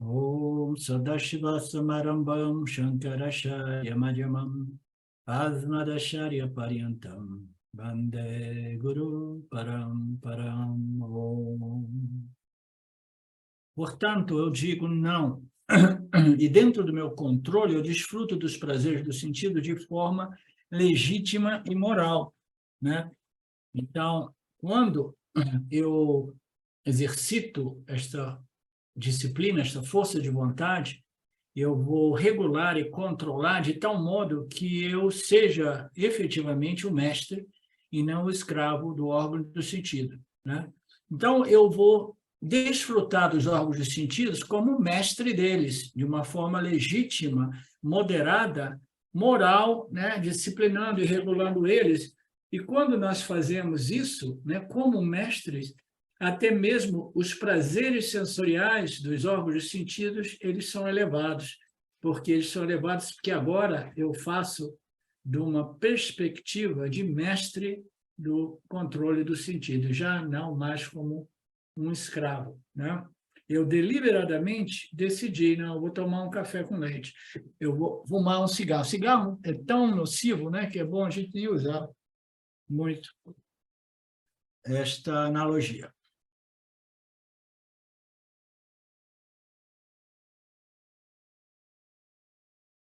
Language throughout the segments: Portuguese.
Om Sadashiva Samarambam Shankarashaya Madhyamam Asmadacharya Paryantam Vande Guru Paramparam Om. Portanto, eu digo não. E dentro do meu controle, eu desfruto dos prazeres do sentido de forma legítima e moral, né? Então, quando eu exercito esta disciplina, esta força de vontade, eu vou regular e controlar de tal modo que eu seja efetivamente o mestre e não o escravo do órgão do sentido, né? Então, eu vou desfrutar dos órgãos dos sentidos como mestre deles, de uma forma legítima, moderada, moral, né? Disciplinando e regulando eles. E quando nós fazemos isso, né, como mestres, até mesmo os prazeres sensoriais dos órgãos dos sentidos, eles são elevados, porque agora eu faço de uma perspectiva de mestre do controle do sentido, já não mais como um escravo, né? Eu deliberadamente decidi, não, eu vou tomar um café com leite, eu vou fumar um cigarro. Cigarro é tão nocivo, né, que é bom a gente usar muito esta analogia.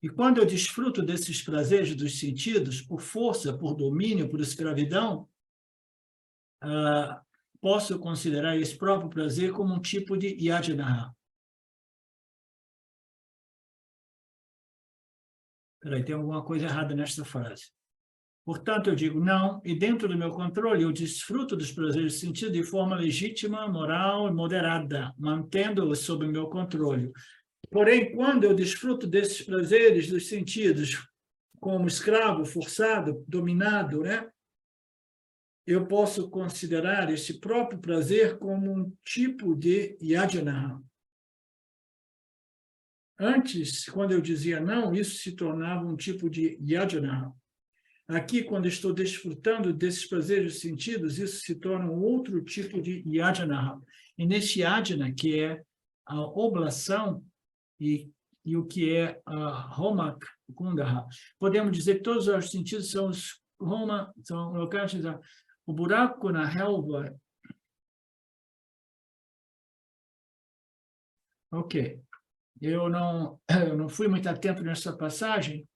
E quando eu desfruto desses prazeres dos sentidos, por força, por domínio, por escravidão, posso considerar esse próprio prazer como um tipo de yajna. Peraí, tem alguma coisa errada nesta frase. Portanto, eu digo não, e dentro do meu controle, eu desfruto dos prazeres do sentido de forma legítima, moral e moderada, mantendo-os sob o meu controle. Porém, quando eu desfruto desses prazeres dos sentidos como escravo, forçado, dominado, né? Eu posso considerar esse próprio prazer como um tipo de yajna. Antes, quando eu dizia não, isso se tornava um tipo de yajna. Aqui, quando estou desfrutando desses prazeres dos sentidos, isso se torna um outro tipo de yajna. E nesse yajna, que é a oblação e o que é a homak kundaha, podemos dizer que todos os sentidos são os homa, são locais, o buraco na relva. Ok. Eu não fui muito atento nessa passagem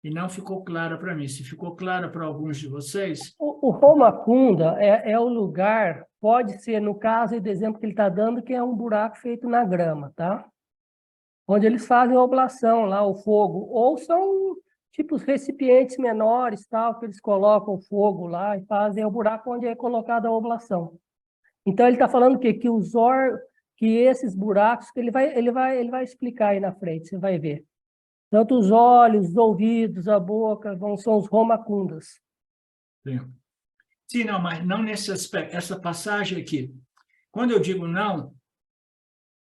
e não ficou clara para mim. Se ficou clara para alguns de vocês... O Romakunda é o lugar, pode ser, no caso do exemplo que ele está dando, que é um buraco feito na grama, tá? Onde eles fazem a oblação lá, o fogo. Ou são tipo os recipientes menores, tal, que eles colocam o fogo lá e fazem o buraco onde é colocada a oblação. Então, ele está falando que esses buracos, que ele vai explicar aí na frente, você vai ver. Tanto os olhos, os ouvidos, a boca, são os romakundas. Sim. Sim, não, mas não nesse aspecto. Essa passagem aqui, quando eu digo não,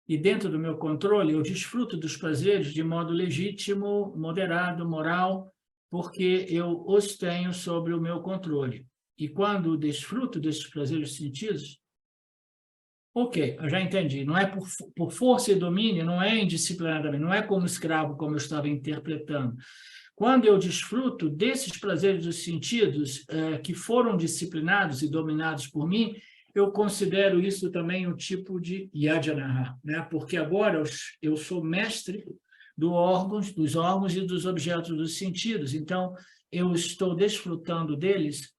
e dentro do meu controle, eu desfruto dos prazeres de modo legítimo, moderado, moral, porque eu os tenho sobre o meu controle. E quando desfruto desses prazeres sentidos, ok, eu já entendi. Não é por força e domínio, não é indisciplinadamente, não é como escravo, como eu estava interpretando. Quando eu desfruto desses prazeres dos sentidos que foram disciplinados e dominados por mim, eu considero isso também um tipo de yajna, né? Porque agora eu sou mestre dos órgãos e dos objetos dos sentidos. Então, eu estou desfrutando deles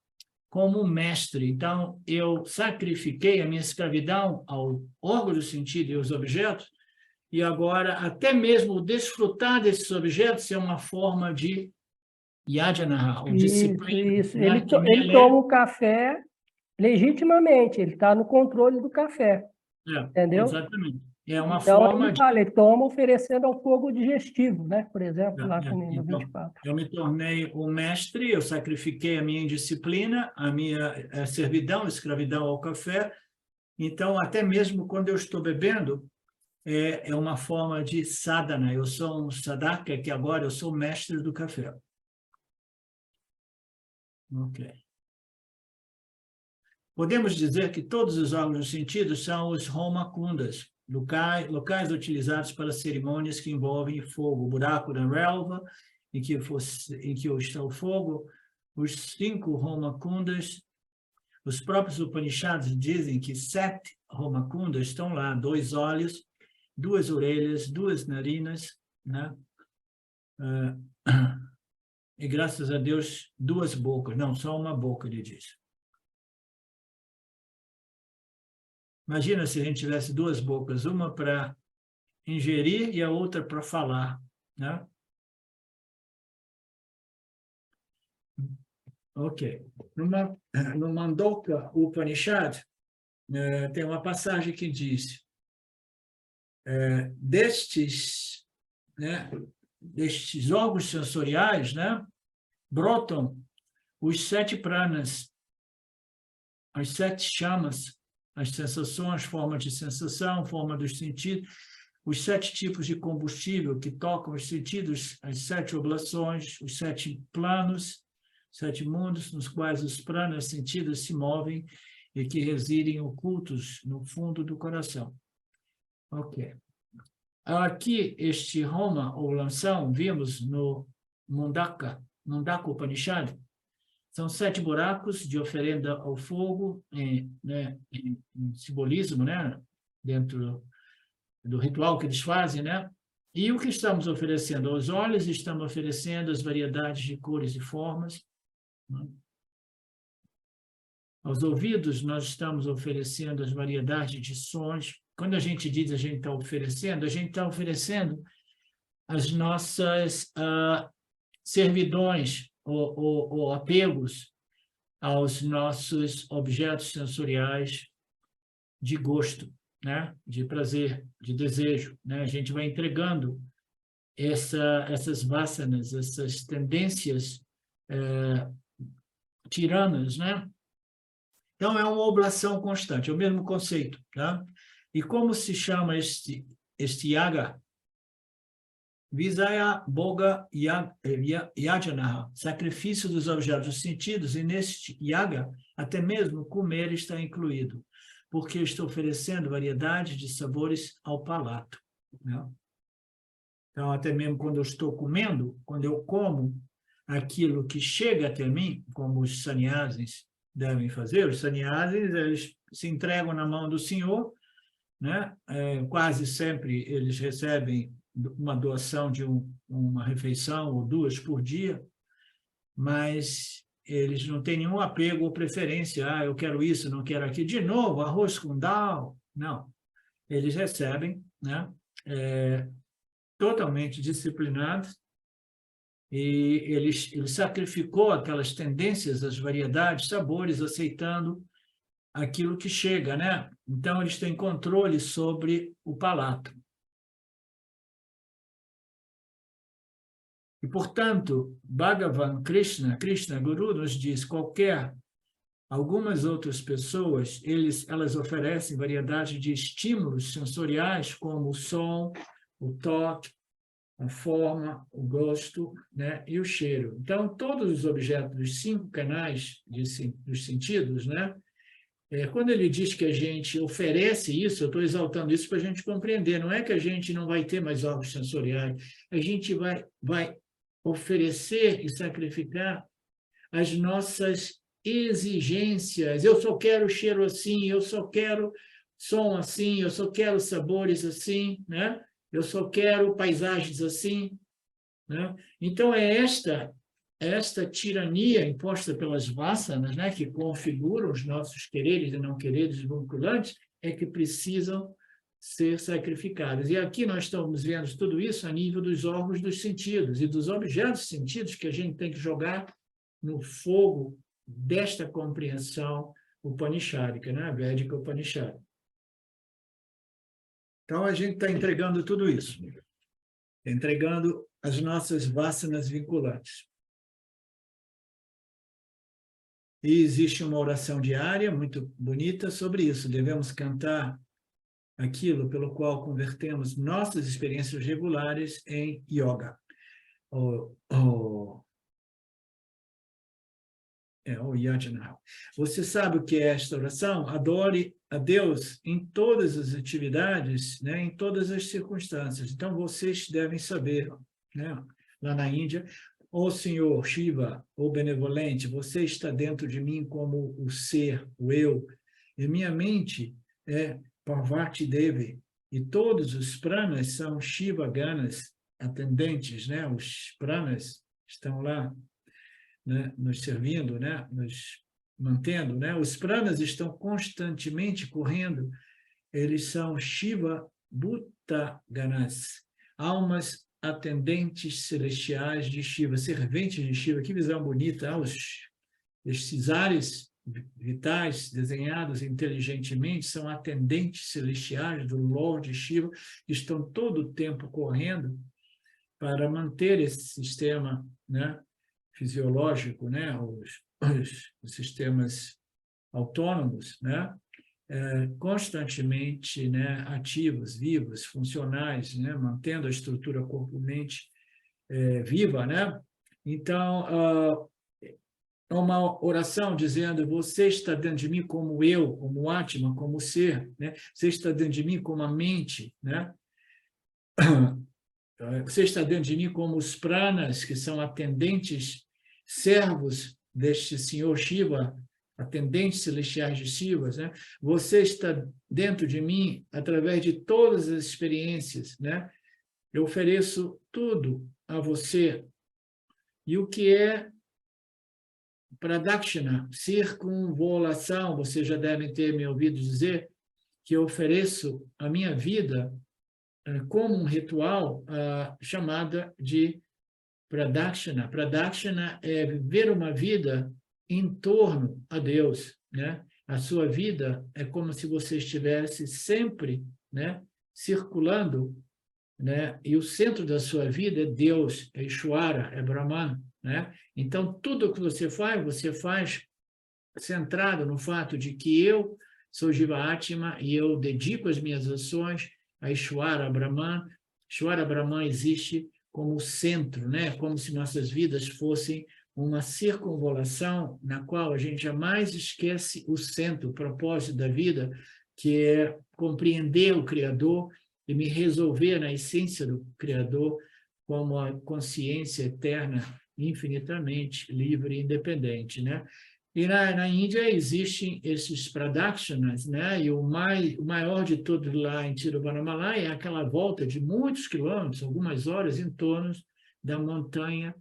como mestre. Então, eu sacrifiquei a minha escravidão ao órgão do sentido e aos objetos, e agora, até mesmo desfrutar desses objetos é uma forma de yajna, ou disciplina. Isso. Né? Ele toma o café legitimamente, ele está no controle do café, entendeu? Exatamente. É uma Então, forma ele de... fala, ele toma oferecendo ao fogo digestivo, né? Por exemplo, lá também no Então, 24. eu me tornei o mestre, eu sacrifiquei a minha indisciplina, a minha servidão, escravidão ao café. Então, até mesmo quando eu estou bebendo, é uma forma de sadhana. Eu sou um sadhaka, que agora eu sou mestre do café. Ok. Podemos dizer que todos os órgãos dos sentidos são os homakundas. locais utilizados para cerimônias que envolvem fogo, o buraco da relva, em que está o fogo, os 5 Homakundas. Os próprios Upanishads dizem que 7 Homakundas estão lá, 2 olhos, 2 orelhas, 2 narinas, né? E graças a Deus, 2 bocas, não, só uma boca, ele diz. Imagina se a gente tivesse 2 bocas, uma para ingerir e a outra para falar, né? Ok. No Mandukya Upanishad, tem uma passagem que diz, destes órgãos sensoriais, né, brotam os 7 pranas, as 7 chamas, as sensações, forma de sensação, forma dos sentidos, os 7 tipos de combustível que tocam os sentidos, as 7 oblações, os 7 planos, 7 mundos nos quais os pranas sentidos se movem e que residem ocultos no fundo do coração. Ok. Aqui, este Homa, ou lanção, vimos no Mundaka Upanishad, são 7 buracos de oferenda ao fogo, em simbolismo, né? Dentro do ritual que eles fazem, né? E o que estamos oferecendo aos olhos, estamos oferecendo as variedades de cores e formas. Né? Aos ouvidos, nós estamos oferecendo as variedades de sons. Quando a gente diz a gente está oferecendo as nossas servidões ou apegos aos nossos objetos sensoriais de gosto, né? De prazer, de desejo, né? A gente vai entregando essas vasanas, essas tendências tiranas, né? Então, é uma oblação constante, é o mesmo conceito, tá? E como se chama este yaga? Visaya Boga Yajanaha, sacrifício dos objetos dos sentidos, e neste yaga, até mesmo comer está incluído, porque estou oferecendo variedade de sabores ao palato, né? Então, até mesmo quando eu estou comendo, quando eu como aquilo que chega até mim, como os sannyasis devem fazer, os sannyasis, eles se entregam na mão do Senhor, né? Quase sempre eles recebem uma doação de uma refeição ou 2 por dia, mas eles não têm nenhum apego ou preferência, eu quero isso, não quero aquilo, de novo, arroz com dal, não. Eles recebem, né? Totalmente disciplinados, e ele sacrificou aquelas tendências, as variedades, sabores, aceitando aquilo que chega, né? Então, eles têm controle sobre o palato. E, portanto, Bhagavan Krishna Guru nos diz, algumas outras pessoas, elas oferecem variedade de estímulos sensoriais, como o som, o toque, a forma, o gosto, né, e o cheiro. Então, todos os objetos dos 5 canais dos sentidos, né, quando ele diz que a gente oferece isso, eu estou exaltando isso para a gente compreender, não é que a gente não vai ter mais órgãos sensoriais, a gente vai oferecer e sacrificar as nossas exigências. Eu só quero cheiro assim, eu só quero som assim, eu só quero sabores assim, né? Eu só quero paisagens assim, né? Então, é esta tirania imposta pelas vasanas, né, que configuram os nossos quereres e não quereres vinculantes, é que precisam ser sacrificados. E aqui nós estamos vendo tudo isso a nível dos órgãos dos sentidos e dos objetos sentidos que a gente tem que jogar no fogo desta compreensão upanishadica, né, Védica Upanishad. Então, a gente está entregando tudo isso, entregando as nossas vasanas vinculantes. E existe uma oração diária muito bonita sobre isso. Devemos cantar aquilo pelo qual convertemos nossas experiências regulares em yoga. o Yajna. Você sabe o que é esta oração? Adore a Deus em todas as atividades, né, em todas as circunstâncias. Então, vocês devem saber, né, lá na Índia, ó Senhor Shiva, o benevolente, você está dentro de mim como o ser, o eu, e minha mente é Parvati Devi, e todos os pranas são Shiva Ganas, atendentes, né? Os pranas estão lá, né, nos servindo, né, nos mantendo, né? Os pranas estão constantemente correndo, eles são Shiva Bhuta Ganas, almas atendentes celestiais de Shiva, serventes de Shiva. Que visão bonita! Estes ares vitais, desenhados inteligentemente, são atendentes celestiais do Lorde Shiva, que estão todo o tempo correndo para manter esse sistema, né, fisiológico, né, os sistemas autônomos, né, constantemente, né, ativos, vivos, funcionais, né, mantendo a estrutura corpo-mente viva, né? Então, uma oração dizendo: você está dentro de mim como eu, como Atma, como ser, né? Você está dentro de mim como a mente, né? Você está dentro de mim como os pranas, que são atendentes, servos deste Senhor Shiva, atendentes celestiais de Shiva, né? Você está dentro de mim através de todas as experiências, né? Eu ofereço tudo a você. E o que é Pradakshina, circunvolação, vocês já devem ter me ouvido dizer que eu ofereço a minha vida como um ritual chamada de Pradakshina. Pradakshina é viver uma vida em torno a Deus, né? A sua vida é como se você estivesse sempre, né, circulando, né? E o centro da sua vida é Deus, é Ishvara, é Brahman, né? Então, tudo o que você faz centrado no fato de que eu sou Jiva Atma e eu dedico as minhas ações a Ishvara Brahman. Ishvara Brahman existe como centro, né? Como se nossas vidas fossem uma circunvolação na qual a gente jamais esquece o centro, o propósito da vida, que é compreender o Criador e me resolver na essência do Criador como a consciência eterna, infinitamente livre e independente, né? E na Índia existem esses pradakshanas, né? E o maior de todos lá em Tiruvannamalai é aquela volta de muitos quilômetros, algumas horas, em torno da montanha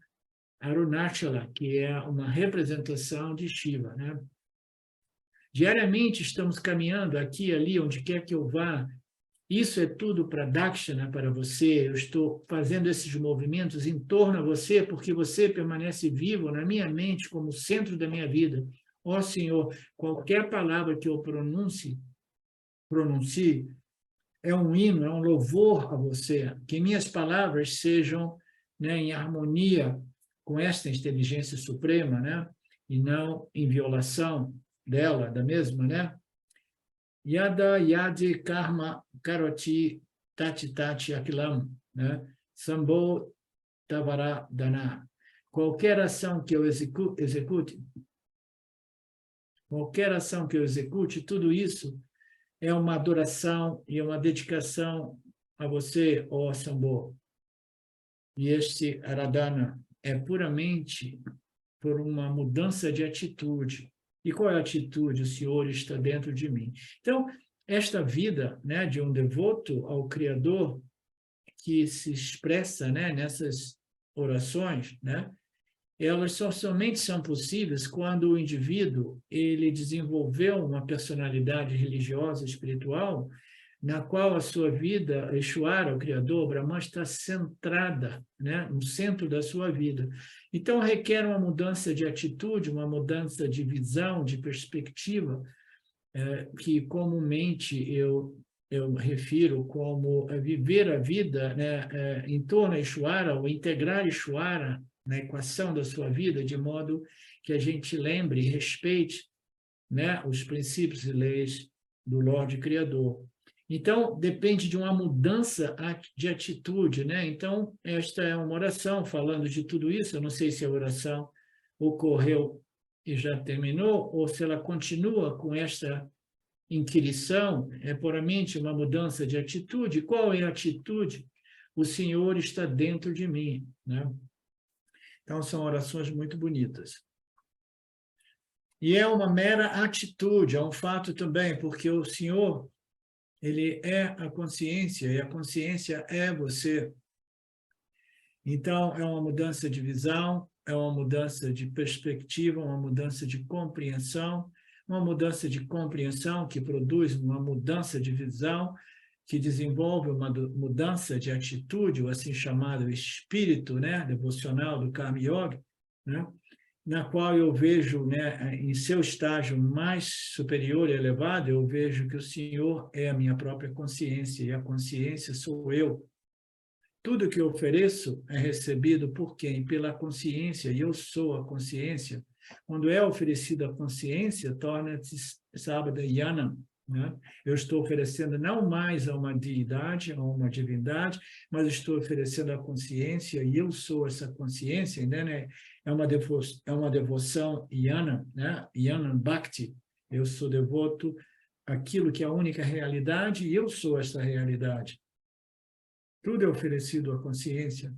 Arunachala, que é uma representação de Shiva, né? Diariamente estamos caminhando aqui e ali, onde quer que eu vá. Isso é tudo pradakshina para você. Eu estou fazendo esses movimentos em torno a você, porque você permanece vivo na minha mente como centro da minha vida. Ó Senhor, qualquer palavra que eu pronuncie é um hino, é um louvor a você. Que minhas palavras sejam, né, em harmonia com esta inteligência suprema, né, e não em violação dela, da mesma, né? Yada yadi karma karoti tati tati akilam, né? Sambho tavara dana. Qualquer ação que eu execute, tudo isso é uma adoração e uma dedicação a você, ó Sambho. E este Aradhana é puramente por uma mudança de atitude. E qual é a atitude? O Senhor está dentro de mim. Então, esta vida, né, de um devoto ao Criador, que se expressa, né, nessas orações, né, elas somente são possíveis quando o indivíduo ele desenvolveu uma personalidade religiosa, espiritual, na qual a sua vida, Ishvara, o Criador, Brahman, está centrada, né, no centro da sua vida. Então, requer uma mudança de atitude, uma mudança de visão, de perspectiva, que comumente eu refiro como viver a vida, né, em torno a Ishvara, ou integrar Ishvara na equação da sua vida, de modo que a gente lembre e respeite, né, os princípios e leis do Lorde Criador. Então, depende de uma mudança de atitude, né? Então, esta é uma oração falando de tudo isso. Eu não sei se a oração ocorreu e já terminou, ou se ela continua com esta inquirição, é puramente uma mudança de atitude. Qual é a atitude? O Senhor está dentro de mim, né? Então, são orações muito bonitas. E é uma mera atitude, é um fato também, porque o Senhor, ele é a consciência, e a consciência é você. Então, é uma mudança de visão, é uma mudança de perspectiva, uma mudança de compreensão, que produz uma mudança de visão, que desenvolve uma mudança de atitude, o assim chamado espírito, né, devocional do Karma Yoga, né, na qual eu vejo, né, em seu estágio mais superior e elevado, eu vejo que o Senhor é a minha própria consciência, e a consciência sou eu. Tudo que eu ofereço é recebido por quem? Pela consciência, e eu sou a consciência. Quando é oferecida a consciência, torna-se Sabda-yana, né? Eu estou oferecendo não mais a uma deidade, a uma divindade, mas estou oferecendo a consciência, e eu sou essa consciência, né? É uma devoção yana, né? Yana Bhakti. Eu sou devoto àquilo que é a única realidade, e eu sou essa realidade. Tudo é oferecido à consciência.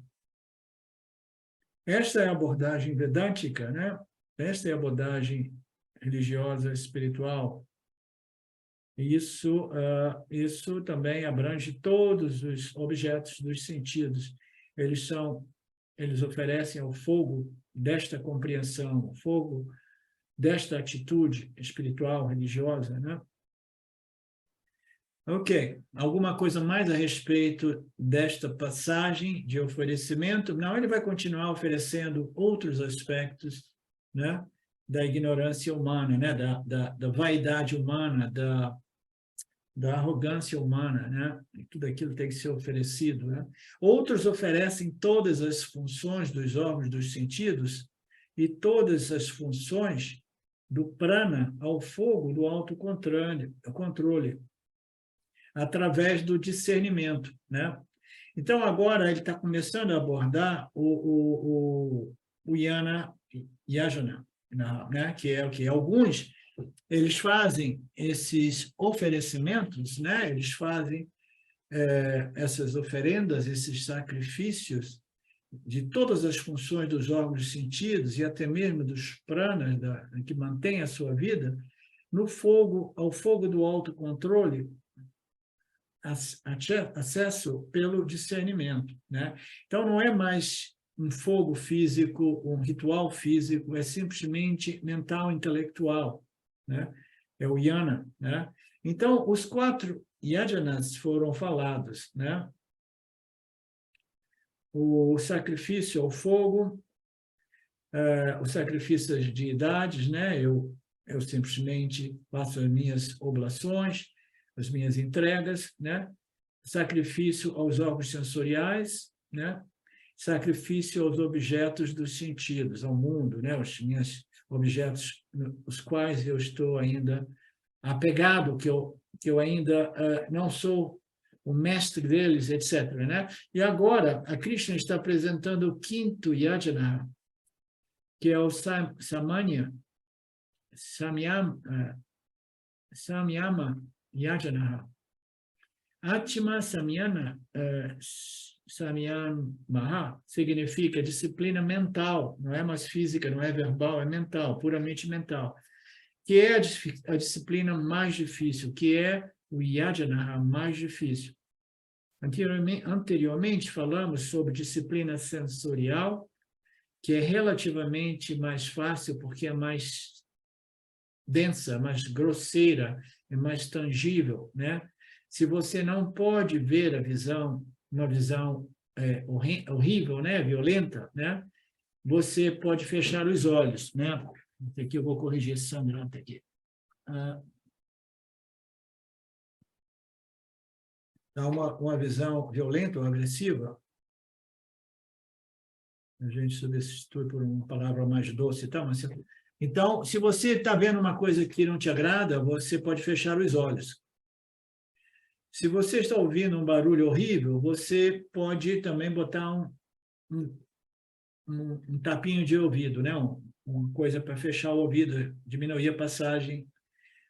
Esta é a abordagem vedântica, né? Esta é a abordagem religiosa, espiritual. Isso também abrange todos os objetos dos sentidos. Eles oferecem o fogo desta compreensão, o fogo desta atitude espiritual, religiosa, né? Ok. Alguma coisa mais a respeito desta passagem de oferecimento? Não, ele vai continuar oferecendo outros aspectos, né, da ignorância humana, né, da vaidade humana, da arrogância humana, né? Tudo aquilo tem que ser oferecido, né? Outros oferecem todas as funções dos órgãos dos sentidos e todas as funções do prana ao fogo do autocontrole, através do discernimento, né? Então, agora ele está começando a abordar o Yana Yajana, né? Que é o que alguns eles fazem esses oferecimentos, né? Eles fazem essas oferendas, esses sacrifícios de todas as funções dos órgãos dos sentidos e até mesmo dos pranas que mantém a sua vida no fogo, ao fogo do autocontrole, acesso pelo discernimento, né? Então, não é mais um fogo físico, um ritual físico, é simplesmente mental, intelectual, né? É o yana, né? Então, os 4 yajanas foram falados, né? O sacrifício ao fogo, o sacrifício às deidades, né? Eu simplesmente faço as minhas oblações, as minhas entregas, né? Sacrifício aos órgãos sensoriais, né? Sacrifício aos objetos dos sentidos, ao mundo, né? Os meus objetos, os quais eu estou ainda apegado, que eu ainda não sou o mestre deles, etc., né? E agora, a Krishna está apresentando o 5º yajana, que é o Samyama Yajana. Atma Samyama Maha significa disciplina mental, não é mais física, não é verbal, é mental, puramente mental, que é a disciplina mais difícil, que é o Yajana mais difícil. Anteriormente falamos sobre disciplina sensorial, que é relativamente mais fácil, porque é mais densa, mais grosseira, é mais tangível, né? Se você não pode ver a visão, uma visão horrível, né? Violenta, né? Você pode fechar os olhos, né? Aqui eu vou corrigir esse sangrante aqui. Dá uma visão violenta ou agressiva, a gente substitui por uma palavra mais doce e tal, mas... Então, se você está vendo uma coisa que não te agrada, você pode fechar os olhos. Se você está ouvindo um barulho horrível, você pode também botar um tapinho de ouvido, né? uma coisa para fechar o ouvido, diminuir a passagem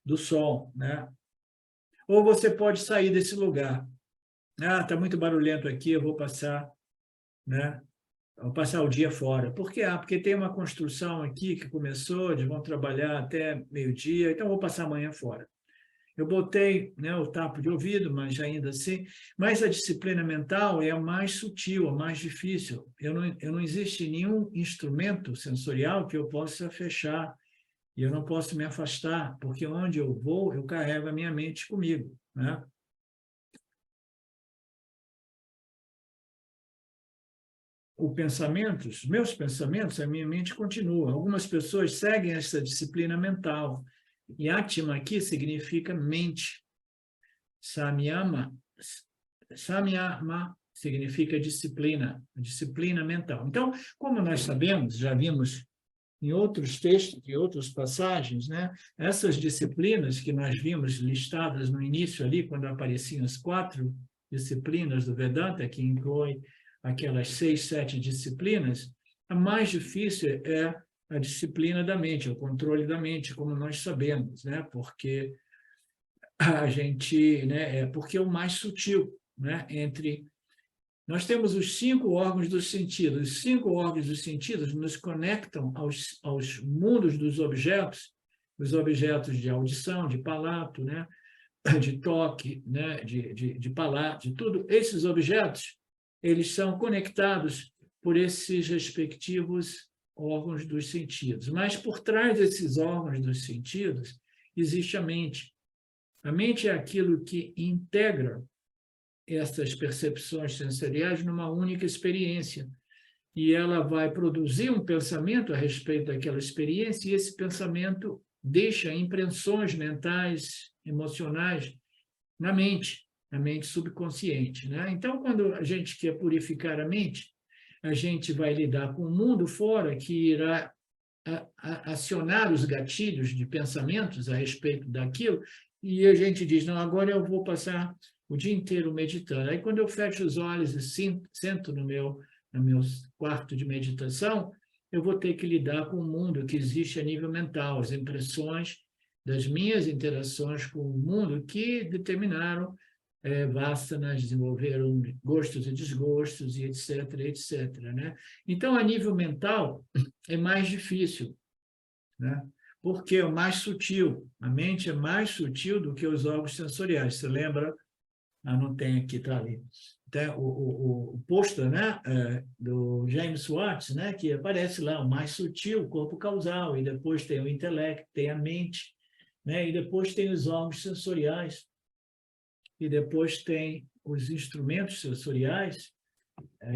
do som, né? Ou você pode sair desse lugar. Ah, está muito barulhento aqui, eu vou passar, né? Vou passar o dia fora. Por quê? Ah, porque tem uma construção aqui que começou, eles vão trabalhar até meio-dia, então vou passar amanhã fora. Eu botei, né, o tapo de ouvido, mas ainda assim... Mas a disciplina mental é a mais sutil, a mais difícil. Não existe nenhum instrumento sensorial que eu possa fechar, e eu não posso me afastar, porque onde eu vou, eu carrego a minha mente comigo, né? Os meus pensamentos, a minha mente continua. Algumas pessoas seguem essa disciplina mental. E Atma aqui significa mente. Samyama significa disciplina mental. Então, como nós sabemos, já vimos em outros textos, em outras passagens, né? Essas disciplinas que nós vimos listadas no início ali, quando apareciam as 4 disciplinas do Vedanta, que inclui aquelas 6, 7 disciplinas, a mais difícil é a disciplina da mente, o controle da mente, como nós sabemos, né? Porque a gente, né, porque é o mais sutil, né? Nós temos os 5 órgãos dos sentidos. Os 5 órgãos dos sentidos nos conectam aos mundos dos objetos, os objetos de audição, de palato, né? De toque, né? de palato, de tudo. Esses objetos, eles são conectados por esses respectivos órgãos dos sentidos. Mas por trás desses órgãos dos sentidos existe a mente. A mente é aquilo que integra essas percepções sensoriais numa única experiência. E ela vai produzir um pensamento a respeito daquela experiência, e esse pensamento deixa impressões mentais, emocionais, na mente subconsciente, né? Então, quando a gente quer purificar a mente, a gente vai lidar com o mundo fora, que irá acionar os gatilhos de pensamentos a respeito daquilo, e a gente diz, não, agora eu vou passar o dia inteiro meditando. Aí, quando eu fecho os olhos e sento no meu quarto de meditação, eu vou ter que lidar com o mundo que existe a nível mental, as impressões das minhas interações com o mundo que determinaram vasanas, desenvolveram gostos e desgostos, e etc., etc., né? Então, a nível mental, é mais difícil, né? Porque é mais sutil. A mente é mais sutil do que os órgãos sensoriais. Você lembra? Não tem aqui, está ali. Tem o pôster, né, do James Watts, né, que aparece lá, o mais sutil, o corpo causal, e depois tem o intelecto, tem a mente, né, e depois tem os órgãos sensoriais, e depois tem os instrumentos sensoriais,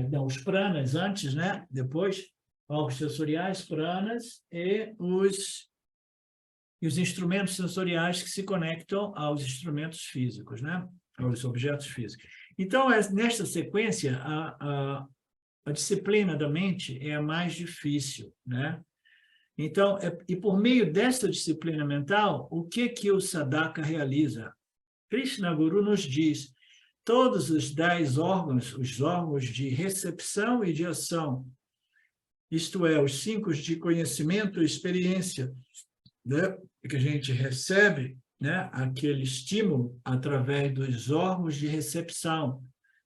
não, os pranas antes, né, depois órgãos sensoriais, pranas, e os instrumentos sensoriais que se conectam aos instrumentos físicos, né, aos objetos físicos. Então, nesta sequência, a disciplina da mente é a mais difícil, né? Então, e por meio dessa disciplina mental, o que o sadhaka realiza? Krishna Guru nos diz, todos os 10 órgãos, os órgãos de recepção e de ação, isto é, os 5 de conhecimento e experiência, né, que a gente recebe, né, aquele estímulo através dos órgãos de recepção,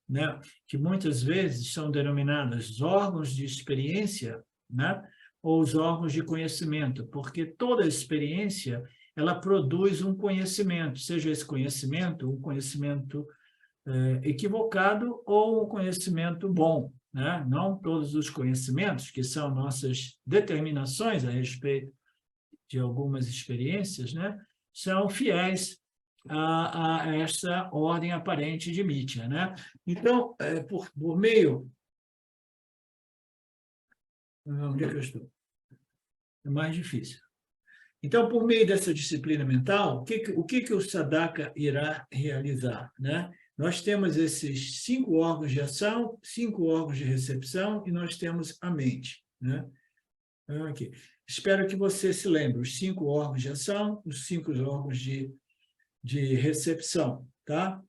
né, que muitas vezes são denominados órgãos de experiência, né, ou os órgãos de conhecimento, porque toda experiência ela produz um conhecimento, seja esse conhecimento um conhecimento equivocado ou um conhecimento bom, né? Não todos os conhecimentos, que são nossas determinações a respeito de algumas experiências, né, são fiéis a essa ordem aparente de Mithya, né? Então, por meio... Onde é que eu estou? É mais difícil. Então, por meio dessa disciplina mental, o que o sadhaka irá realizar, né? Nós temos esses 5 órgãos de ação, 5 órgãos de recepção, e nós temos a mente, né? Aqui. Espero que você se lembre, os 5 órgãos de ação, os 5 órgãos de recepção, tá?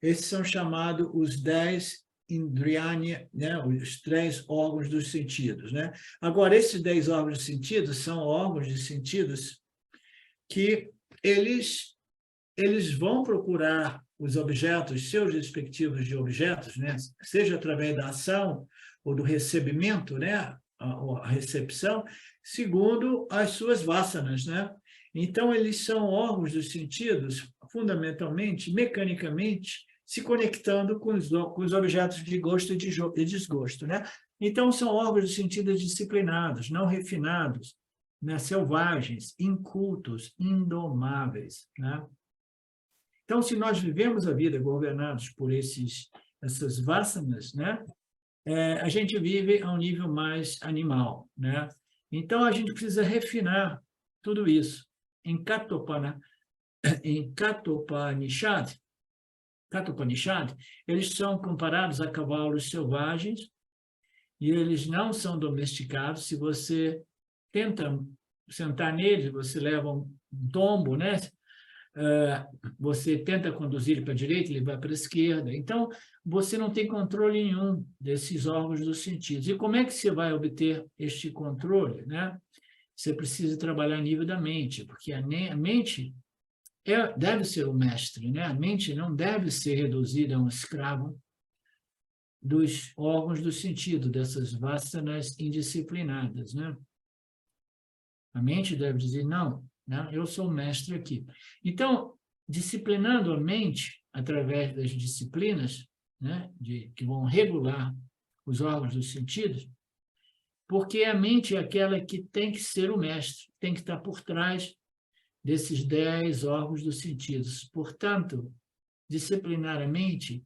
Esses são chamados os 10 Indriyani, né? Os 3 órgãos dos sentidos, né? Agora, esses 10 órgãos de sentidos são órgãos de sentidos que eles vão procurar os objetos, seus respectivos de objetos, né? Seja através da ação ou do recebimento, né? A recepção, segundo as suas vasanas, né? Então, eles são órgãos dos sentidos, fundamentalmente, mecanicamente, se conectando com os objetos de gosto e desgosto, né? Então, são órgãos dos sentidos disciplinados, não refinados, né? Selvagens, incultos, indomáveis, né? Então, se nós vivemos a vida governados por essas vasanas, né? A gente vive a um nível mais animal, né? Então, a gente precisa refinar tudo isso. Em Kathopanishad, eles são comparados a cavalos selvagens e eles não são domesticados. Se você tenta sentar neles, você leva um tombo, né? Você tenta conduzir ele para a direita, ele vai para a esquerda. Então, você não tem controle nenhum desses órgãos dos sentidos. E como é que você vai obter este controle, né? Você precisa trabalhar a nível da mente, porque a mente deve ser o mestre, né? A mente não deve ser reduzida a um escravo dos órgãos do sentido, dessas vasanas indisciplinadas, né? A mente deve dizer, não, né? Eu sou o mestre aqui. Então, disciplinando a mente através das disciplinas, né? Que vão regular os órgãos dos sentidos, porque a mente é aquela que tem que ser o mestre, tem que estar por trás desses 10 órgãos dos sentidos. Portanto, disciplinar a mente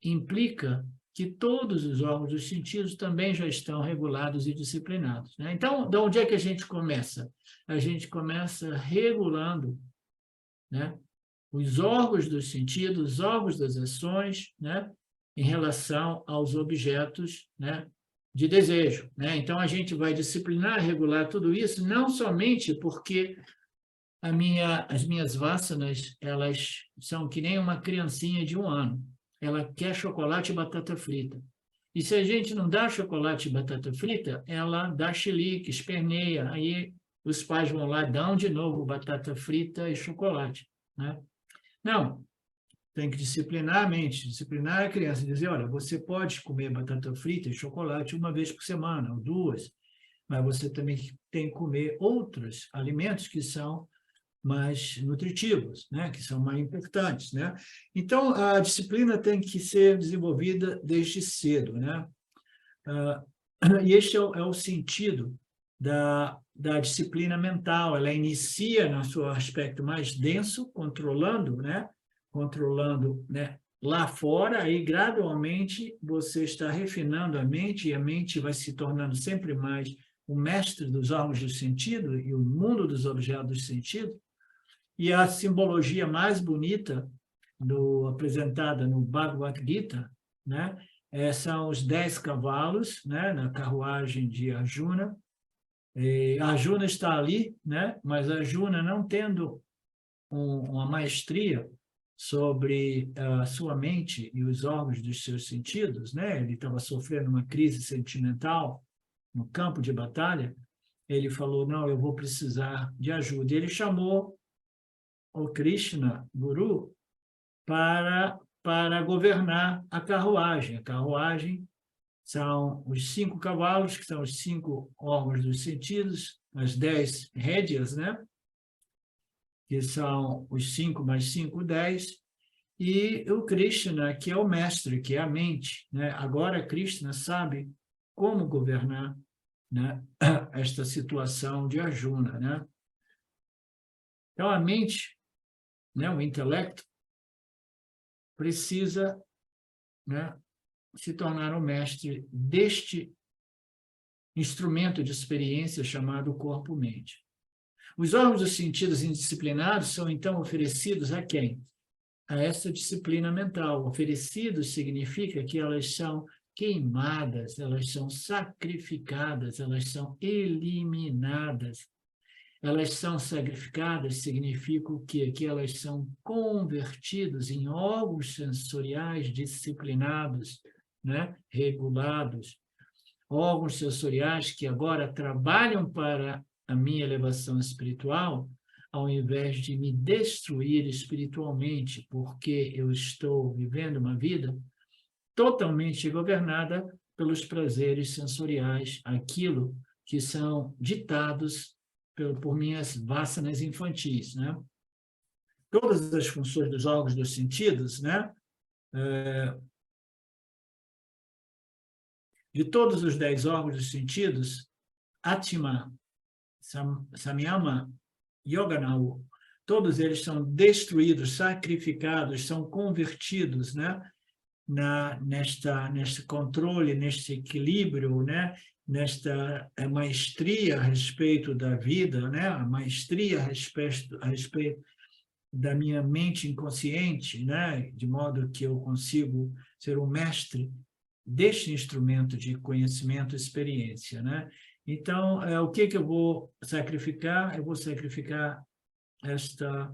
implica que todos os órgãos dos sentidos também já estão regulados e disciplinados, né? Então, de onde é que a gente começa? A gente começa regulando, né, os órgãos dos sentidos, os órgãos das ações, né, em relação aos objetos, né, de desejo, né? Então, a gente vai disciplinar, regular tudo isso, não somente porque as minhas vasanas, elas são que nem uma criancinha de 1 ano. Ela quer chocolate e batata frita. E se a gente não dá chocolate e batata frita, ela dá chilique, esperneia. Aí os pais vão lá e dão de novo batata frita e chocolate, né? Não, tem que disciplinar a mente, disciplinar a criança, dizer, olha, você pode comer batata frita e chocolate 1 vez por semana, ou 2, mas você também tem que comer outros alimentos que são mais nutritivos, né? Que são mais importantes, né? Então, a disciplina tem que ser desenvolvida desde cedo, né? E este é o sentido da disciplina mental. Ela inicia no seu aspecto mais denso, controlando, né? Controlando, né? Lá fora, aí gradualmente você está refinando a mente e a mente vai se tornando sempre mais o mestre dos órgãos do sentido e o mundo dos objetos do sentido. E a simbologia mais bonita apresentada no Bhagavad Gita, né, são os 10 cavalos, né, na carruagem de Arjuna. Arjuna está ali, né, mas Arjuna, não tendo uma maestria sobre a sua mente e os órgãos dos seus sentidos, né, ele estava sofrendo uma crise sentimental no campo de batalha, ele falou, não, eu vou precisar de ajuda. E ele chamou o Krishna, Guru, para governar a carruagem. A carruagem são os 5 cavalos, que são os 5 órgãos dos sentidos, as 10 rédeas, né? Que são os 5 mais 5, 10, e o Krishna, que é o mestre, que é a mente, né? Agora, Krishna sabe como governar, né, esta situação de Arjuna, né? Então, a mente, né, o intelecto, precisa, né, se tornar o mestre deste instrumento de experiência chamado corpo-mente. Os órgãos dos sentidos indisciplinados são, então, oferecidos a quem? A essa disciplina mental. Oferecidos significa que elas são queimadas, elas são sacrificadas, elas são eliminadas. Elas são sacrificadas, significa o quê? Que elas são convertidas em órgãos sensoriais disciplinados né, regulados, órgãos sensoriais que agora trabalham para a minha elevação espiritual, ao invés de me destruir espiritualmente, porque eu estou vivendo uma vida totalmente governada pelos prazeres sensoriais, aquilo que são ditados por minhas vássanas infantis, né? Todas as funções dos órgãos dos sentidos, né? De todos os 10 órgãos dos sentidos, Atma, Samyama, Yoganau, todos eles são destruídos, sacrificados, são convertidos, né? Neste controle, neste equilíbrio, né? Nesta maestria a respeito da vida, né? A maestria a respeito da minha mente inconsciente, né? De modo que eu consigo ser um mestre deste instrumento de conhecimento e experiência, né? Então, o que eu vou sacrificar? Eu vou sacrificar esta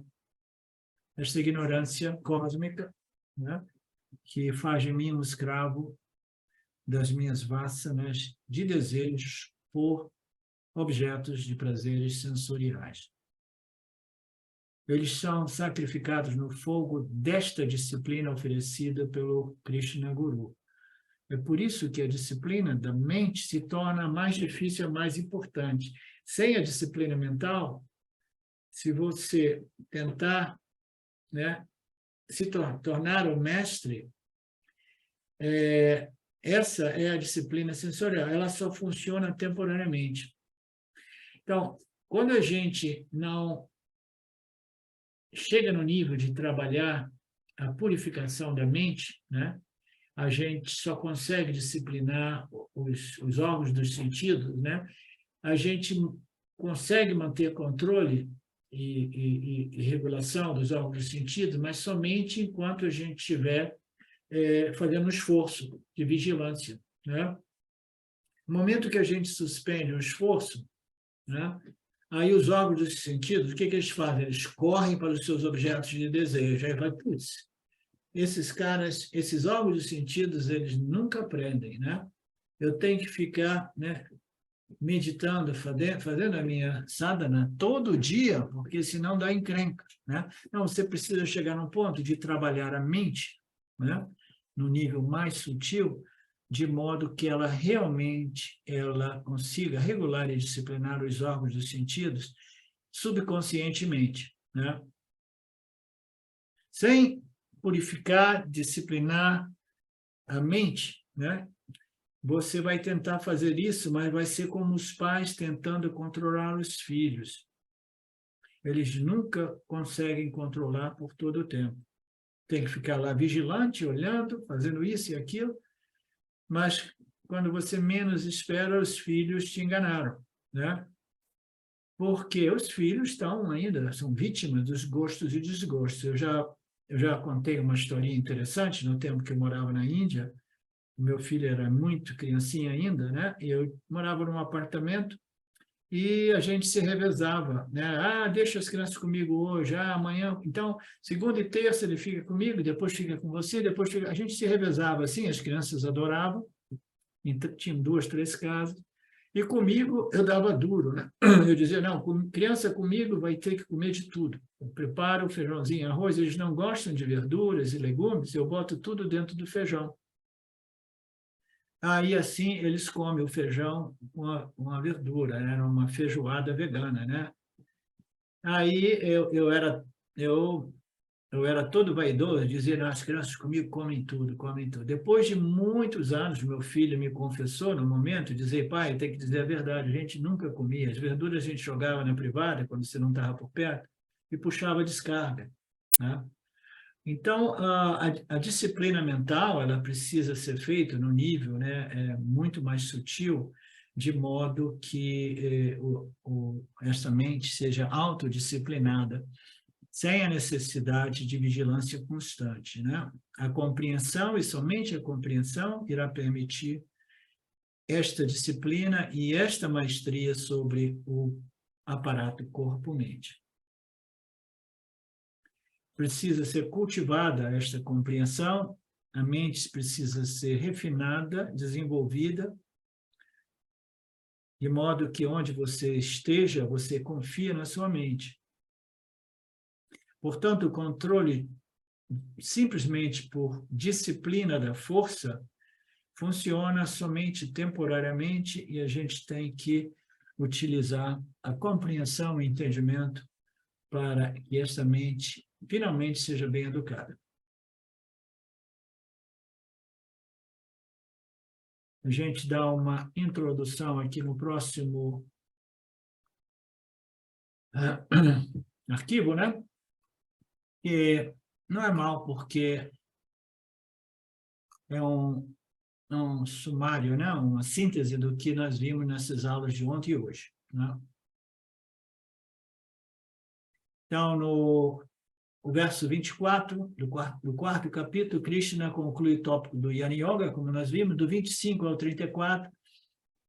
ignorância cósmica, né? Que faz de mim um escravo das minhas vássanas de desejos por objetos de prazeres sensoriais. Eles são sacrificados no fogo desta disciplina oferecida pelo Krishna Guru. É por isso que a disciplina da mente se torna mais difícil e mais importante. Sem a disciplina mental, se você tentar, né, se tornar um mestre, essa é a disciplina sensorial, ela só funciona temporariamente. Então, quando a gente não chega no nível de trabalhar a purificação da mente, né, a gente só consegue disciplinar os órgãos dos sentidos, né? A gente consegue manter controle e regulação dos órgãos dos sentidos, mas somente enquanto a gente estiver fazendo um esforço de vigilância, né? No momento que a gente suspende o esforço, né? Aí os órgãos dos sentidos, o que eles fazem? Eles correm para os seus objetos de desejo. Aí vai, putz, esses caras, esses órgãos dos sentidos, eles nunca aprendem, né? Eu tenho que ficar, né, meditando, fazendo a minha sadhana todo dia, porque senão dá encrenca, né? Então, você precisa chegar num ponto de trabalhar a mente, né, no nível mais sutil, de modo que ela realmente consiga regular e disciplinar os órgãos dos sentidos subconscientemente, né? Sem purificar, disciplinar a mente, né? Você vai tentar fazer isso, mas vai ser como os pais tentando controlar os filhos. Eles nunca conseguem controlar por todo o tempo. Tem que ficar lá vigilante, olhando, fazendo isso e aquilo, mas quando você menos espera, os filhos te enganaram, né? Porque os filhos são vítimas dos gostos e desgostos. Eu já contei uma historinha interessante no tempo que eu morava na Índia. O meu filho era muito criancinha ainda, né? Eu morava num apartamento e a gente se revezava, né? Ah, deixa as crianças comigo hoje, amanhã. Então, segunda e terça ele fica comigo, depois fica com você, depois fica... A gente se revezava assim, as crianças adoravam. Então, tinha 2, 3 casas. E comigo eu dava duro, né? Eu dizia, não, criança comigo vai ter que comer de tudo. Eu preparo o feijãozinho, arroz, eles não gostam de verduras e legumes, eu boto tudo dentro do feijão. Aí, assim, eles comem o feijão com a verdura, era uma feijoada vegana, né? Aí eu era todo vaidoso, dizia, as crianças comigo comem tudo, comem tudo. Depois de muitos anos, meu filho me confessou, no momento, dizer, pai, tem que dizer a verdade, a gente nunca comia. As verduras a gente jogava na privada, quando você não estava por perto, e puxava a descarga, né? Então, a disciplina mental, ela precisa ser feita no nível, né, muito mais sutil, de modo que essa mente seja autodisciplinada, sem a necessidade de vigilância constante, né? A compreensão, e somente a compreensão, irá permitir esta disciplina e esta maestria sobre o aparato corpo-mente. Precisa ser cultivada esta compreensão a mente precisa ser refinada, desenvolvida, de modo que onde você esteja, você confia na sua mente. Portanto, o controle, simplesmente por disciplina da força, funciona somente temporariamente e a gente tem que utilizar a compreensão e entendimento para que essa mente finalmente seja bem educada. A gente dá uma introdução aqui no próximo arquivo, né? Que não é mal, porque é um sumário, né? Uma síntese do que nós vimos nessas aulas de ontem e hoje, né? Então, no verso 24 do quarto capítulo, Krishna conclui o tópico do Jnana Yoga, como nós vimos, do 25 ao 34,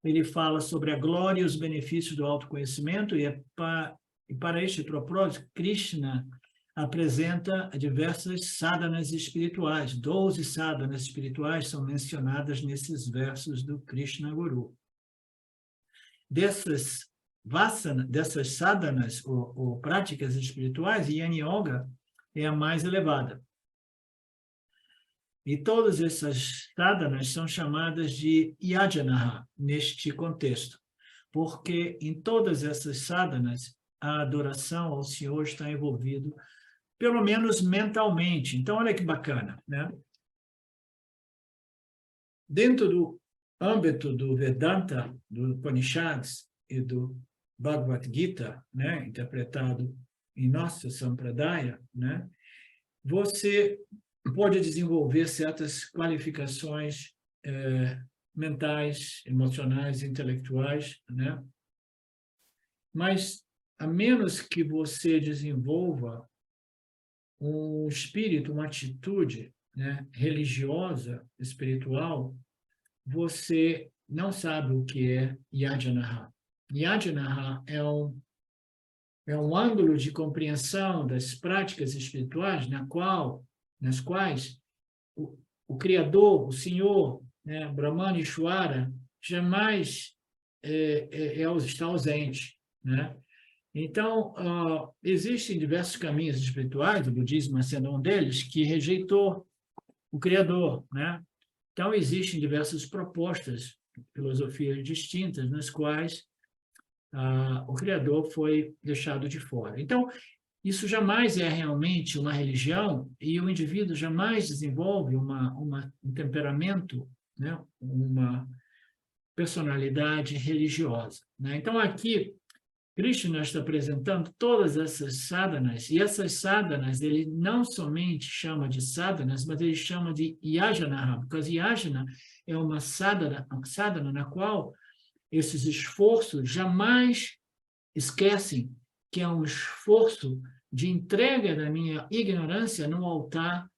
ele fala sobre a glória e os benefícios do autoconhecimento, e para este propósito, Krishna apresenta diversas sadhanas espirituais. 12 sadhanas espirituais são mencionadas nesses versos do Krishna Guru. Dessas sadhanas, ou práticas espirituais, Jnana Yoga é a mais elevada. E todas essas sadhanas são chamadas de yajana neste contexto, porque em todas essas sadhanas a adoração ao Senhor está envolvido, pelo menos mentalmente. Então, olha que bacana, né? Dentro do âmbito do Vedanta, do Upanishads e do Bhagavad Gita, né, interpretado em nossa Sampradaya, né, você pode desenvolver certas qualificações mentais, emocionais, intelectuais, né? Mas, a menos que você desenvolva um espírito, uma atitude, né, religiosa, espiritual, você não sabe o que é yajana. Yajana é um ângulo de compreensão das práticas espirituais nas quais o Criador, o Senhor, né, Brahmana Ishvara, jamais está ausente, né? Então, existem diversos caminhos espirituais, o budismo sendo um deles, que rejeitou o Criador, né? Então, existem diversas propostas, filosofias distintas, nas quais o Criador foi deixado de fora. Então, isso jamais é realmente uma religião e o indivíduo jamais desenvolve um temperamento, né? Uma personalidade religiosa, né? Então, aqui, Krishna está apresentando todas essas sadhanas, e essas sadhanas ele não somente chama de sadhanas, mas ele chama de yajana, porque yajana é uma sadhana na qual esses esforços jamais esquecem que é um esforço de entrega da minha ignorância no altar,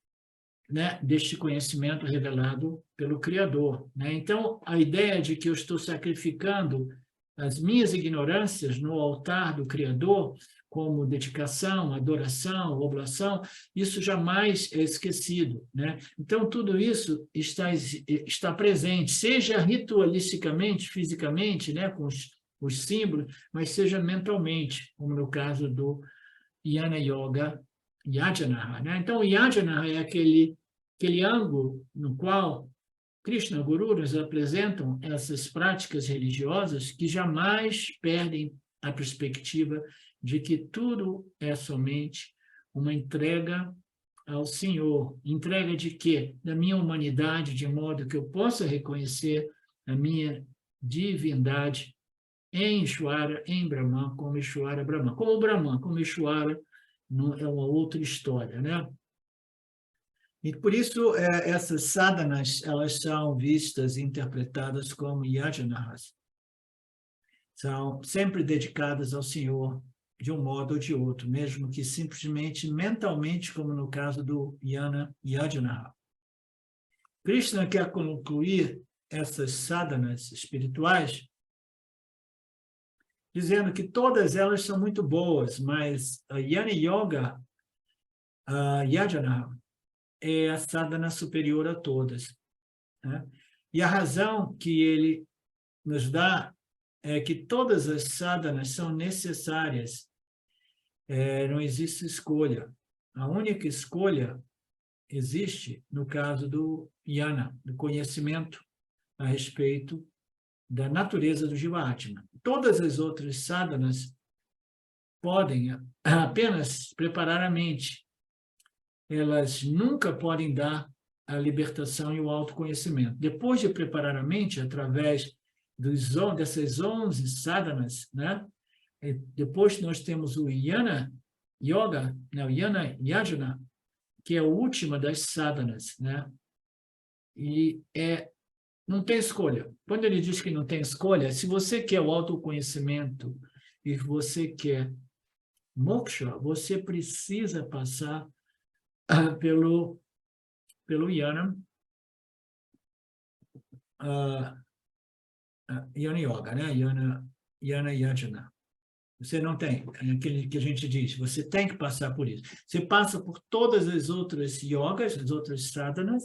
né, deste conhecimento revelado pelo Criador, né? Então, a ideia de que eu estou sacrificando as minhas ignorâncias no altar do Criador, como dedicação, adoração, oblação, isso jamais é esquecido, né? Então, tudo isso está presente, seja ritualisticamente, fisicamente, né, com os símbolos, mas seja mentalmente, como no caso do Jnana Yoga Yajana, né? Então, o Yajana é aquele ângulo no qual Krishna Guru nos apresentam essas práticas religiosas que jamais perdem a perspectiva de que tudo é somente uma entrega ao Senhor. Entrega de quê? Da minha humanidade, de modo que eu possa reconhecer a minha divindade em Ishvara, em Brahman, como Ishvara Brahman. Como Brahman, como Ishvara, não é uma outra história, né? E por isso, essas sadhanas, elas são vistas e interpretadas como yajanas. São sempre dedicadas ao Senhor, de um modo ou de outro, mesmo que simplesmente mentalmente, como no caso do Yajana. Krishna quer concluir essas sadhanas espirituais dizendo que todas elas são muito boas, mas a Jnana Yoga, a Yajana, é a sadhana superior a todas, né? E a razão que ele nos dá é que todas as sadhanas são necessárias, não existe escolha. A única escolha existe no caso do jnana, do conhecimento a respeito da natureza do Jiva-Atma. Todas as outras sadhanas podem apenas preparar a mente. Elas nunca podem dar a libertação e o autoconhecimento. Depois de preparar a mente, através dessas 11 sadhanas, né? Depois nós temos o Jnana Yoga, né? O Jnana Yajna, que é a última das sadhanas, né? E não tem escolha. Quando ele diz que não tem escolha, se você quer o autoconhecimento e você quer moksha, você precisa passar pelo Jnana, Jnana Yoga, né? Jnana Yajna. Você não tem, aquele que a gente diz, você tem que passar por isso. Você passa por todas as outras yogas, as outras sadhanas,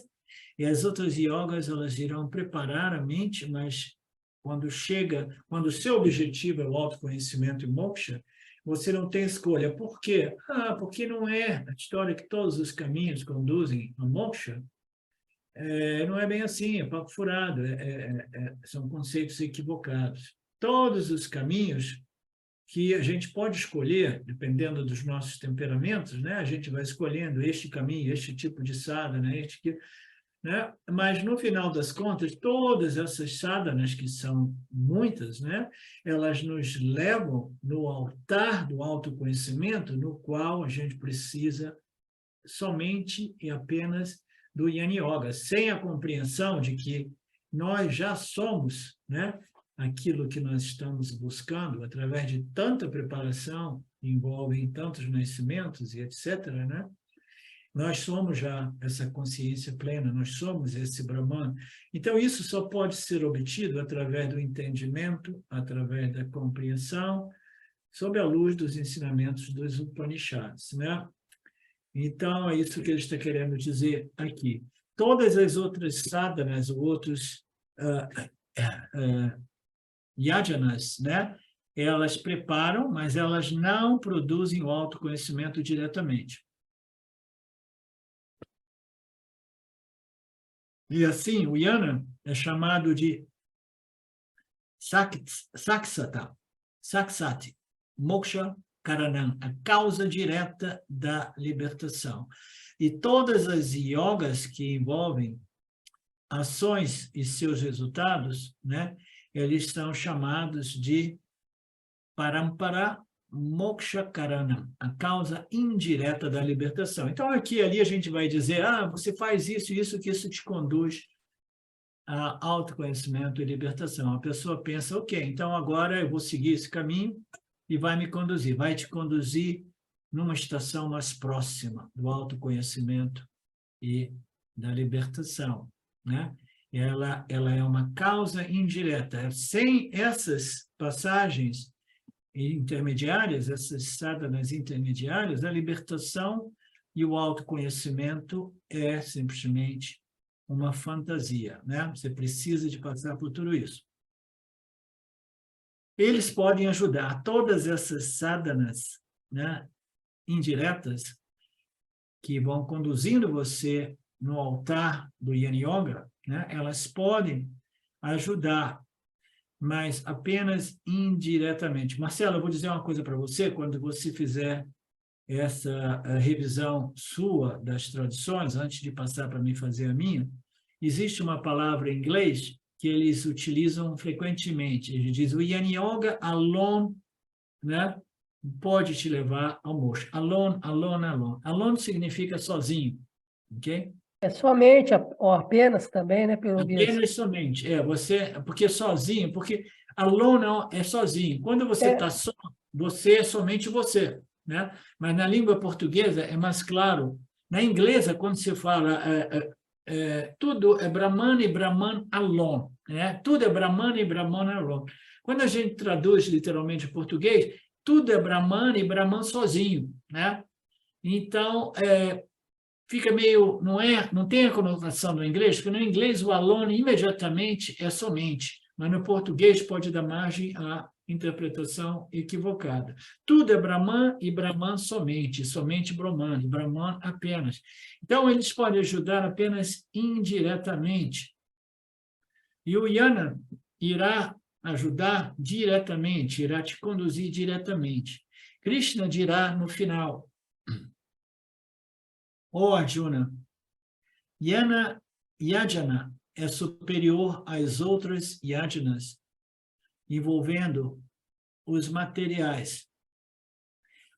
e as outras yogas, elas irão preparar a mente, mas quando o seu objetivo é o autoconhecimento e moksha, você não tem escolha. Por quê? Porque não é a história que todos os caminhos conduzem a moksha. Não é bem assim, é papo furado, são conceitos equivocados. Todos os caminhos que a gente pode escolher, dependendo dos nossos temperamentos, né? A gente vai escolhendo este caminho, este tipo de sadhana, né? Mas, no final das contas, todas essas sadhanas, que são muitas, né? Elas nos levam no altar do autoconhecimento, no qual a gente precisa somente e apenas do Jnana Yoga, sem a compreensão de que nós já somos, né? Aquilo que nós estamos buscando, através de tanta preparação, envolve tantos nascimentos e etc., né? Nós somos já essa consciência plena, nós somos esse Brahman. Então, isso só pode ser obtido através do entendimento, através da compreensão, sob a luz dos ensinamentos dos Upanishads, né? Então, é isso que ele está querendo dizer aqui. Todas as outras sadhanas, outros yajanas, né? Elas preparam, mas elas não produzem o autoconhecimento diretamente. E assim, o jnana é chamado de saksati, moksha karanam, a causa direta da libertação. E todas as yogas que envolvem ações e seus resultados, né? Eles são chamados de parampara moksha karanam, a causa indireta da libertação. Então, aqui e ali a gente vai dizer, você faz isso e isso, que isso te conduz a autoconhecimento e libertação. A pessoa pensa, ok, então agora eu vou seguir esse caminho e vai te conduzir numa estação mais próxima do autoconhecimento e da libertação, né? Ela é uma causa indireta. Sem essas passagens intermediárias, essas sadhanas intermediárias, a libertação e o autoconhecimento é simplesmente uma fantasia, né? Você precisa de passar por tudo isso. Eles podem ajudar. Todas essas sadhanas, né, indiretas, que vão conduzindo você no altar do Jnana Yoga, né, elas podem ajudar, mas apenas indiretamente. Marcelo, eu vou dizer uma coisa para você, quando você fizer essa revisão sua das traduções, antes de passar para mim fazer a minha, existe uma palavra em inglês que eles utilizam frequentemente. Eles dizem, o Jnana Yoga alone, né, pode te levar ao moksha. Alone, alone, alone. Alone significa sozinho, ok? É somente, ou apenas também, né? Pelo Apenas somente. Porque sozinho, porque alone é sozinho. Quando você está só, você é somente você, né? Mas na língua portuguesa é mais claro. Na inglesa, quando se fala tudo é Brahman e Brahman alone, né? Tudo é Brahman e Brahman alone. Quando a gente traduz literalmente em português, tudo é Brahman e Brahman sozinho, né? Então, fica meio, não tem a conotação do inglês, porque no inglês o alone imediatamente é somente, mas no português pode dar margem à interpretação equivocada. Tudo é Brahman e Brahman somente Brahman, e Brahman apenas. Então, eles podem ajudar apenas indiretamente. E o Yana irá ajudar diretamente, irá te conduzir diretamente. Krishna dirá no final: ó Arjuna, Yajna é superior às outras yajanas, envolvendo os materiais.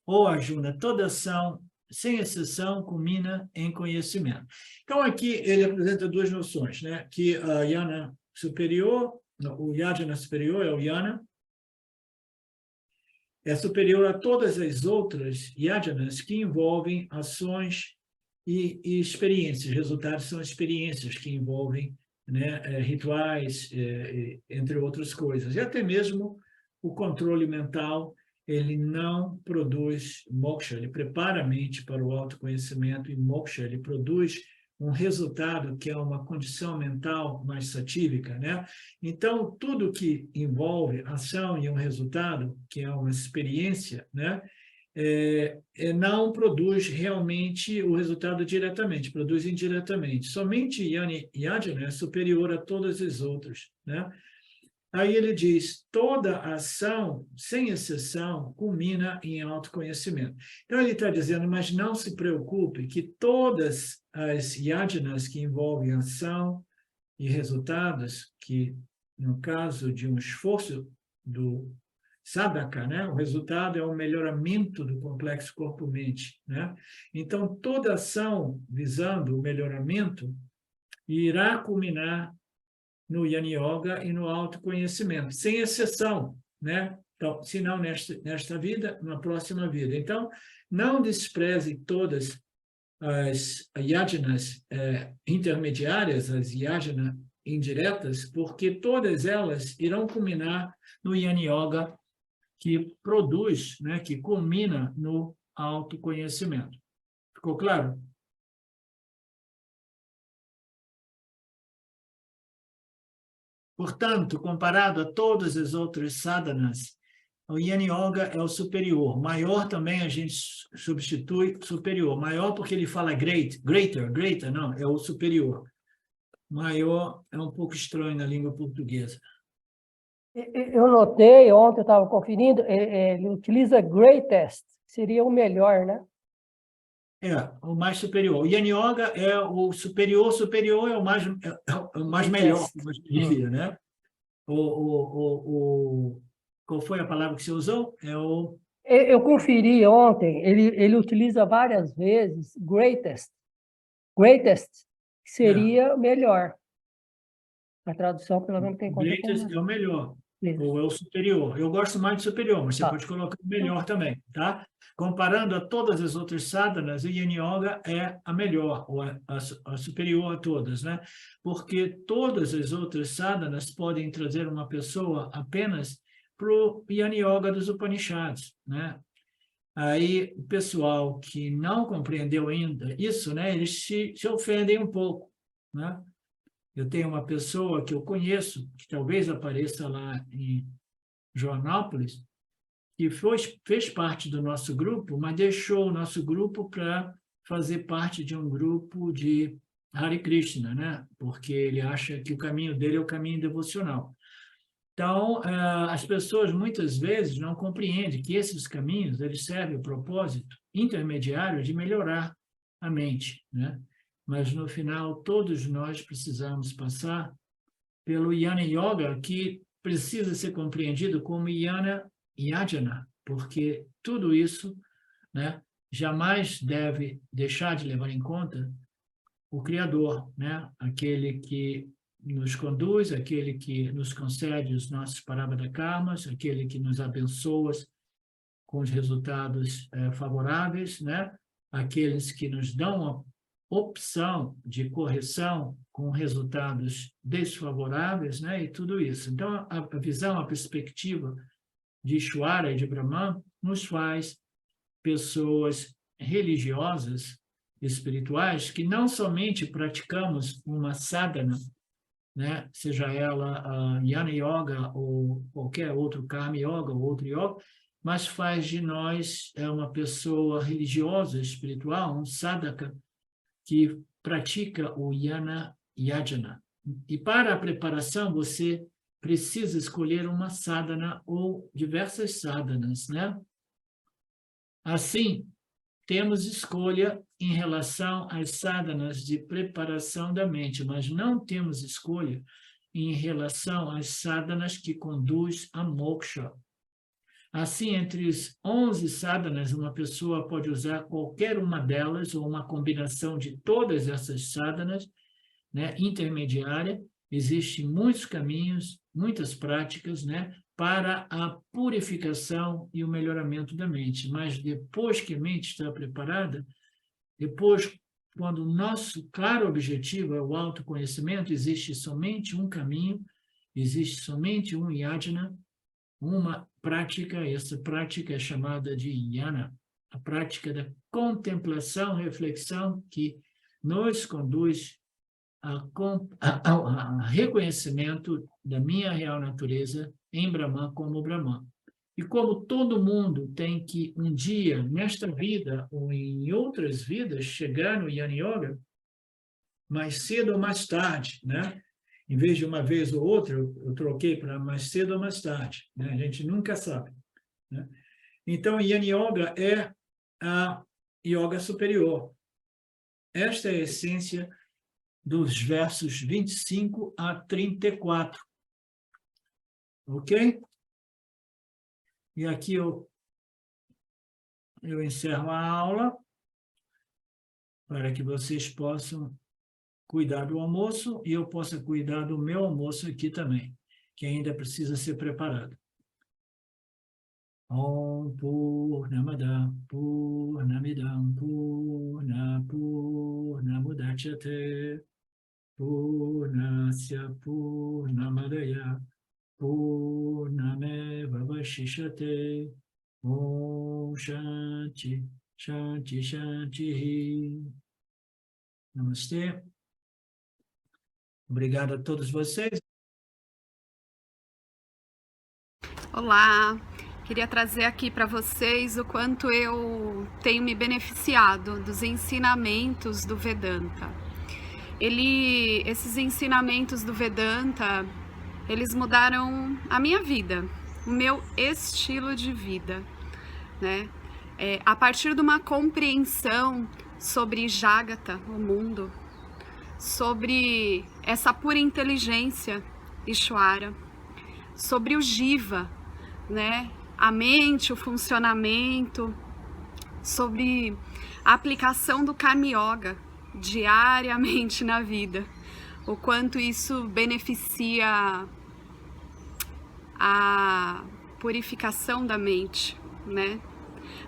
Ó Arjuna, toda ação, sem exceção, culmina em conhecimento. Então, aqui ele apresenta duas noções, né? Que a Yana superior, o Yajna superior é o Yana, é superior a todas as outras yajanas que envolvem ações e experiências. Resultados são experiências que envolvem, né, rituais, entre outras coisas. E até mesmo o controle mental, ele não produz moksha, ele prepara a mente para o autoconhecimento, e moksha, ele produz um resultado que é uma condição mental mais satívica, né? Então, tudo que envolve ação e um resultado, que é uma experiência, né? Não produz realmente o resultado diretamente, produz indiretamente. Somente Yajna é superior a todas as outras, né? Aí ele diz, toda ação, sem exceção, culmina em autoconhecimento. Então ele está dizendo, mas não se preocupe que todas as yajnas que envolvem ação e resultados, que no caso de um esforço do sadhaka, né? O resultado é o melhoramento do complexo corpo-mente, né? Então, toda ação visando o melhoramento irá culminar no Yana Yoga e no autoconhecimento, sem exceção, né? Então, se não nesta vida, na próxima vida. Então, não despreze todas as yajanas intermediárias, as yajanas indiretas, porque todas elas irão culminar no Yana Yoga, que produz, né, que culmina no autoconhecimento. Ficou claro? Portanto, comparado a todas as outras sadhanas, o Yana Yoga é o superior. Maior também a gente substitui superior. Maior porque ele fala greater, não, é o superior. Maior é um pouco estranho na língua portuguesa. Eu notei, ontem eu estava conferindo, ele utiliza greatest, seria o melhor, né? O mais superior. O Yana Yoga é o superior é o mais melhor, como eu diria, né? Qual foi a palavra que você usou? Eu conferi ontem, ele utiliza várias vezes greatest, seria melhor. A tradução, pelo menos, tem conta com Greatest é o melhor, isso. ou é o superior. Eu gosto mais de superior, mas você pode colocar o melhor também, tá? Comparando a todas as outras sadhanas, o Yana Yoga é a melhor, ou a superior a todas, né? Porque todas as outras sadhanas podem trazer uma pessoa apenas para o Yana Yoga dos Upanishads, né? Aí, o pessoal que não compreendeu ainda isso, né? Eles se ofendem um pouco, né? Eu tenho uma pessoa que eu conheço, que talvez apareça lá em Joanópolis, que fez parte do nosso grupo, mas deixou o nosso grupo para fazer parte de um grupo de Hare Krishna, né? Porque ele acha que o caminho dele é o caminho devocional. Então, as pessoas muitas vezes não compreendem que esses caminhos eles servem o propósito intermediário de melhorar a mente, né? Mas, no final, todos nós precisamos passar pelo Yana Yoga, que precisa ser compreendido como Yana Yajna, porque tudo isso, né, jamais deve deixar de levar em conta o Criador, né? Aquele que nos conduz, aquele que nos concede os nossos parabada karmas, aquele que nos abençoa com os resultados favoráveis, né? Aqueles que nos dão a opção de correção com resultados desfavoráveis, né? E tudo isso. Então, a visão, a perspectiva de Ishvara e de Brahman nos faz pessoas religiosas espirituais que não somente praticamos uma sadhana, né? Seja ela a Jnana Yoga ou qualquer outro Karma Yoga ou outro yoga, mas faz de nós uma pessoa religiosa, espiritual, um sadhaka, que pratica o Jnana Yajna. E para a preparação, você precisa escolher uma sadhana ou diversas sadhanas, né? Assim, temos escolha em relação às sadhanas de preparação da mente, mas não temos escolha em relação às sadhanas que conduz a moksha. Assim, entre as 11 sadhanas, uma pessoa pode usar qualquer uma delas ou uma combinação de todas essas sadhanas, né, intermediária. Existem muitos caminhos, muitas práticas, né, para a purificação e o melhoramento da mente. Mas depois que a mente está preparada, depois, quando o nosso claro objetivo é o autoconhecimento, existe somente um caminho, existe somente um yajna, uma prática, essa prática é chamada de jnana, a prática da contemplação, reflexão, que nos conduz ao reconhecimento da minha real natureza em Brahman como Brahman. E como todo mundo tem que um dia, nesta vida ou em outras vidas, chegar no Jnana Yoga, mais cedo ou mais tarde, né? Em vez de uma vez ou outra, eu troquei para mais cedo ou mais tarde, né? A gente nunca sabe, né? Então, Jnana Yoga é a yoga superior. Esta é a essência dos versos 25 a 34. Ok? E aqui eu encerro a aula para que vocês possam cuidar do almoço e eu possa cuidar do meu almoço aqui também, que ainda precisa ser preparado. Om Purnamada Purnamidam Purnamudachyate Purnasya Purnamadaya Purnameva Vashishyate Om Shanti Shanti Shanti. Namastê. Obrigado a todos vocês. Olá, queria trazer aqui para vocês o quanto eu tenho me beneficiado dos ensinamentos do Vedanta. Esses ensinamentos do Vedanta, eles mudaram a minha vida, o meu estilo de vida, né? A partir de uma compreensão sobre Jagata, o mundo, sobre essa pura inteligência, Ishvara, sobre o Jiva, né? A mente, o funcionamento, sobre a aplicação do Karma Yoga diariamente na vida, o quanto isso beneficia a purificação da mente, né?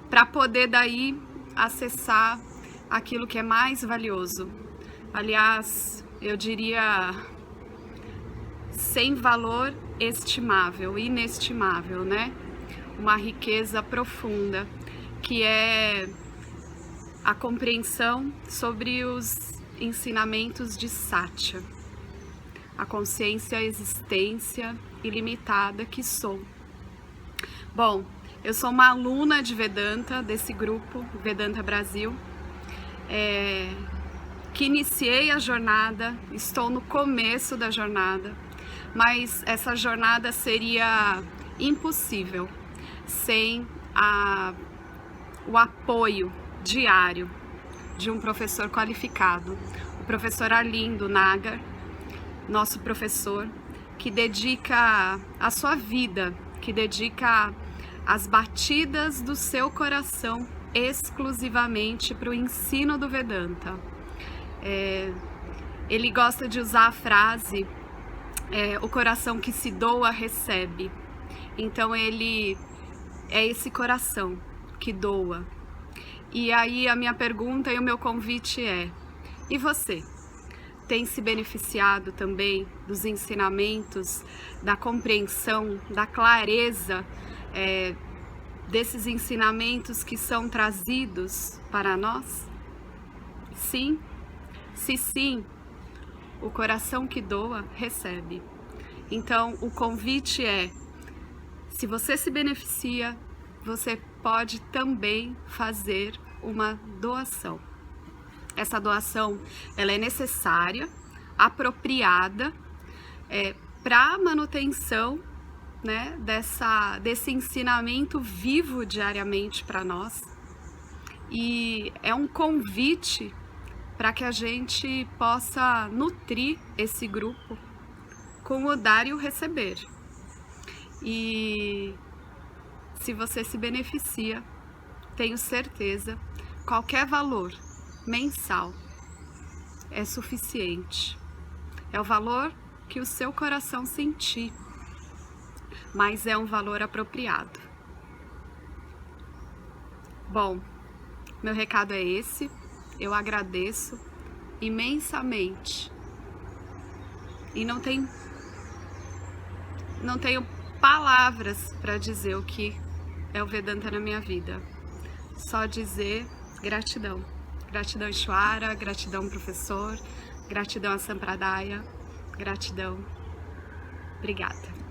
Para poder daí acessar aquilo que é mais valioso. Aliás, eu diria sem valor estimável, inestimável, né? Uma riqueza profunda, que é a compreensão sobre os ensinamentos de Satya, a consciência, a existência ilimitada que sou. Bom, eu sou uma aluna de Vedanta, desse grupo, Vedanta Brasil, que iniciei a jornada, estou no começo da jornada, mas essa jornada seria impossível sem o apoio diário de um professor qualificado, o professor Arlindo Nagar, nosso professor, que dedica a sua vida, que dedica as batidas do seu coração exclusivamente para o ensino do Vedanta. Ele gosta de usar a frase o coração que se doa recebe. Então ele é esse coração que doa. E aí a minha pergunta e o meu convite é: e você? Tem se beneficiado também dos ensinamentos, da compreensão, da clareza desses ensinamentos que são trazidos para nós? sim? Se sim, o coração que doa, recebe. Então, o convite é, se você se beneficia, você pode também fazer uma doação. Essa doação, ela é necessária, apropriada, para a manutenção, né, desse ensinamento vivo diariamente para nós. E é um convite para que a gente possa nutrir esse grupo com o dar e o receber. E se você se beneficia, tenho certeza, qualquer valor mensal é suficiente. É o valor que o seu coração sentir, mas é um valor apropriado. Bom, meu recado é esse. Eu agradeço imensamente e não tenho palavras para dizer o que é o Vedanta na minha vida. Só dizer gratidão. Gratidão Ishwara, gratidão professor, gratidão a Sampradaya, gratidão. Obrigada.